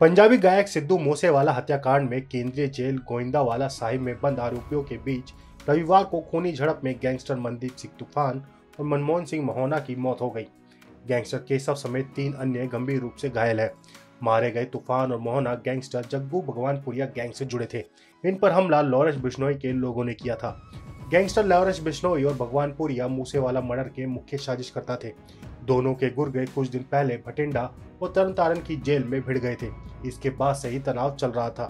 पंजाबी गायक सिद्धू मूसेवाला हत्याकांड में केंद्रीय जेल गोविंदावाला साहिब में बंद आरोपियों के बीच रविवार को खूनी झड़प में गैंगस्टर मनदीप सिंह तूफान और मनमोहन सिंह मोहना की मौत हो गई। गैंगस्टर केशव समेत 3 अन्य गंभीर रूप से घायल हैं। मारे गए तूफान और मोहना गैंगस्टर जग्गू भगवानपुरिया गैंग से जुड़े थे। इन पर हमला लॉरेंस बिश्नोई के लोगों ने किया था। गैंगस्टर लॉरेंस बिश्नोई और भगवानपुरिया मूसेवाला मर्डर के मुख्य साजिशकर्ता थे। दोनों के गुर्गे कुछ दिन पहले भटिंडा और तरनतारन की जेल में भिड़ गए थे। इसके बाद से ही तनाव चल रहा था।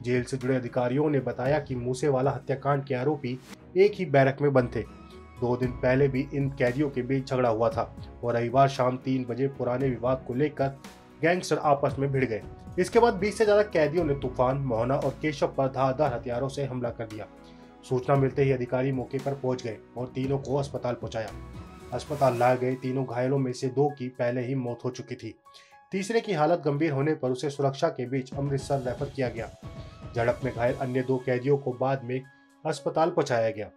जेल से जुड़े अधिकारियों ने बताया कि मूसेवाला हत्याकांड के आरोपी एक ही बैरक में बंद थे। 2 दिन पहले भी इन कैदियों के बीच झगड़ा हुआ था और रविवार शाम 3 बजे पुराने विवाद को लेकर गैंगस्टर आपस में भिड़ गए। इसके बाद 20 से ज्यादा कैदियों ने तूफान, मोहना और केशव पर धारदार हथियारों से हमला कर दिया। सूचना मिलते ही अधिकारी मौके पर पहुंच गए और तीनों को अस्पताल पहुंचाया। अस्पताल लाए गए तीनों घायलों में से 2 की पहले ही मौत हो चुकी थी। तीसरे की हालत गंभीर होने पर उसे सुरक्षा के बीच अमृतसर रेफर किया गया। झड़प में घायल अन्य 2 कैदियों को बाद में अस्पताल पहुंचाया गया।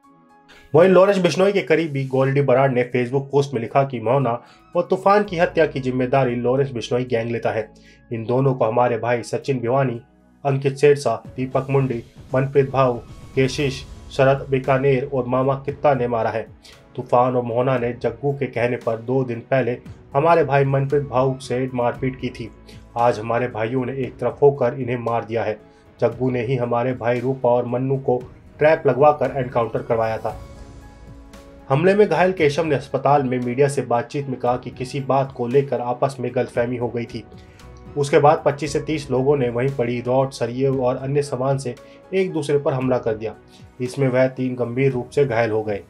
वहीं लॉरेंस बिश्नोई के करीबी गोल्डी बराड़ ने फेसबुक पोस्ट में लिखा कि मोहना और तूफान की हत्या की जिम्मेदारी लॉरेंस बिश्नोई गैंग लेता है। इन दोनों को हमारे भाई सचिन भिवानी, अंकित शेरसा, दीपक मुंडी, मनप्रीत भाऊ, केशिश, शरद बीकानेर और मामा कित्ता ने मारा है। तूफान और मोहना ने जग्गू के कहने पर 2 दिन पहले हमारे भाई मनप्रीत भाऊ से मारपीट की थी। आज हमारे भाइयों ने एक तरफ होकर इन्हें मार दिया है। जग्गू ने ही हमारे भाई रूपा और मन्नू को ट्रैप लगवाकर एनकाउंटर करवाया था। हमले में घायल केशव ने अस्पताल में मीडिया से बातचीत में कहा कि किसी बात को लेकर आपस में गलतफहमी हो गई थी। उसके बाद 25 से 30 लोगों ने वहीं पड़ी रॉड, सरिये और अन्य सामान से एक दूसरे पर हमला कर दिया। इसमें वह 3 गंभीर रूप से घायल हो गए।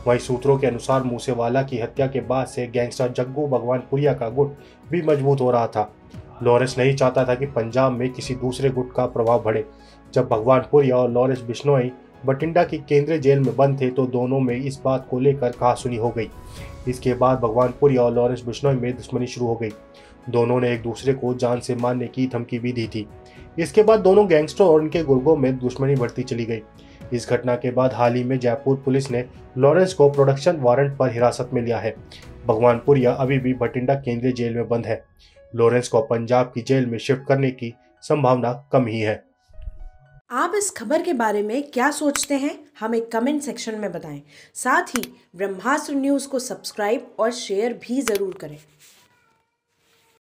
वहीं सूत्रों के अनुसार मूसेवाला की हत्या के बाद से गैंगस्टर जग्गू भगवानपुरिया का गुट भी मजबूत हो रहा था। लॉरेंस नहीं चाहता था कि पंजाब में किसी दूसरे गुट का प्रभाव बढ़े। जब भगवानपुरिया और लॉरेंस बिश्नोई बठिंडा की केंद्रीय जेल में बंद थे तो दोनों में इस बात को लेकर कहासुनी हो गई। इसके बाद भगवानपुरिया और लॉरेंस बिश्नोई में दुश्मनी शुरू हो गई। दोनों ने एक दूसरे को जान से मारने की धमकी भी दी थी। इसके बाद दोनों गैंगस्टर और उनके गुर्गों में दुश्मनी बढ़ती चली गई। इस घटना के बाद हाल ही में जयपुर पुलिस ने लॉरेंस को प्रोडक्शन वारंट पर हिरासत में लिया है। भगवानपुरिया अभी भी भटिंडा केंद्रीय जेल में बंद है। लॉरेंस को पंजाब की जेल में शिफ्ट करने की संभावना कम ही है। आप इस खबर के बारे में क्या सोचते हैं, हमें कमेंट सेक्शन में बताएं। साथ ही ब्रह्मास्त्र न्यूज़ को सब्सक्राइब और शेयर भी ज़रूर करें।